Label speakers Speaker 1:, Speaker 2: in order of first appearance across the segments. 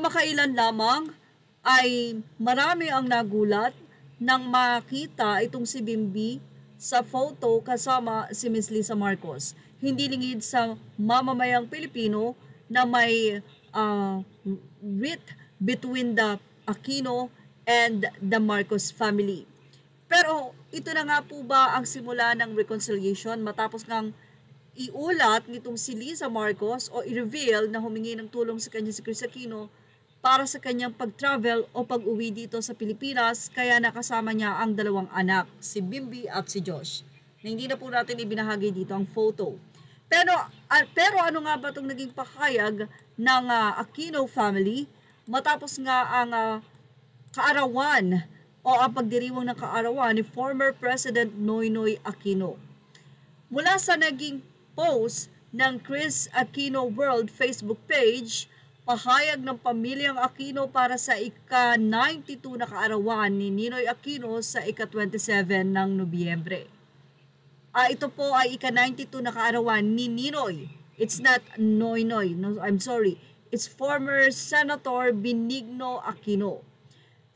Speaker 1: Kamakailan lamang ay marami ang nagulat nang makita itong si Bimbi sa photo kasama si Miss Lisa Marcos. Hindi lingid sa mamamayang Pilipino na may writ between the Aquino and the Marcos family. Pero ito na nga po ba ang simula ng reconciliation matapos ngang iulat nitong si Lisa Marcos o i-reveal na humingi ng tulong sa kanya si Chris Aquino para sa kanyang pag-travel o pag-uwi dito sa Pilipinas, kaya nakasama niya ang dalawang anak, si Bimbi at si Josh, na hindi na po natin ibinahagi dito ang photo. Pero ano nga ba itong naging pahayag ng Aquino family matapos nga ang kaarawan o ang pagdiriwang ng kaarawan ni former President Noynoy Aquino. Mula sa naging post ng Chris Aquino World Facebook page, pahayag ng pamilyang Aquino para sa ika-92 na kaarawan ni Ninoy Aquino sa ika-27 ng Nobyembre. Ito po ay ika-92 na kaarawan ni Ninoy. It's not Noynoy. No, I'm sorry. It's former Senator Benigno Aquino.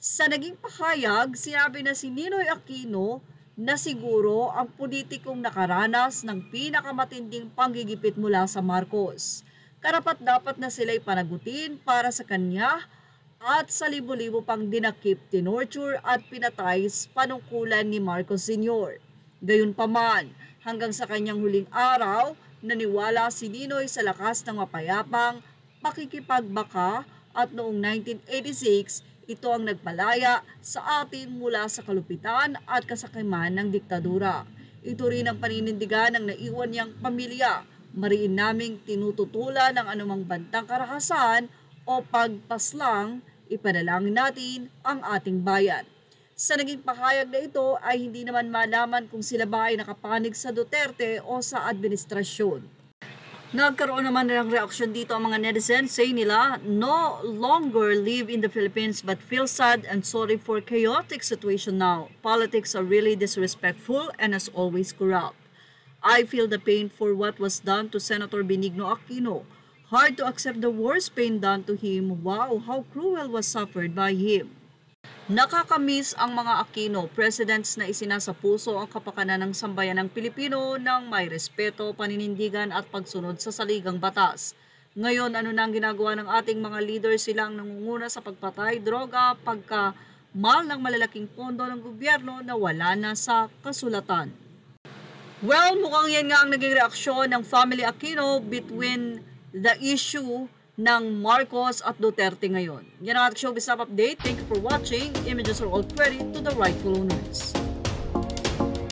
Speaker 1: Sa naging pahayag, sinabi na si Ninoy Aquino na siguro ang politikong nakaranas ng pinakamatinding panggigipit mula sa Marcos. Karapat-dapat na sila'y panagutin para sa kanya at sa libo-libo pang dinakip, tinorture at pinatay sa panungkulan ni Marcos Sr. Gayunpaman, hanggang sa kanyang huling araw, naniwala si Ninoy sa lakas ng mapayapang pakikipagbaka at noong 1986, ito ang nagpalaya sa atin mula sa kalupitan at kasakiman ng diktadura. Ito rin ang paninindigan ng naiwan niyang pamilya. Mariin naming tinututulan ng anumang bantang karahasan o pagpaslang, ipanalangin natin ang ating bayan. Sa naging pahayag na ito ay hindi naman malaman kung sila ba ay nakapanig sa Duterte o sa administrasyon. Nagkaroon naman ng reaksyon dito ang mga netizens. Say nila, no longer live in the Philippines but feel sad and sorry for chaotic situation now. Politics are really disrespectful and as always corrupt. I feel the pain for what was done to Senator Benigno Aquino. Hard to accept the worst pain done to him. Wow, how cruel was suffered by him. Nakakamiss ang mga Aquino, presidents na isinasa puso ang kapakanan ng sambayan ng Pilipino ng may respeto, paninindigan at pagsunod sa saligang batas. Ngayon, ano na ang ginagawa ng ating mga leader? Silang nangunguna sa pagpatay, droga, pagkamal ng malalaking pondo ng gobyerno na wala na sa kasulatan. Well, mukhang yan nga ang naging reaksyon ng family Aquino between the issue ng Marcos at Duterte ngayon. Yan ang ating showbiz update. Thank you for watching. Images are all credit to the rightful owners.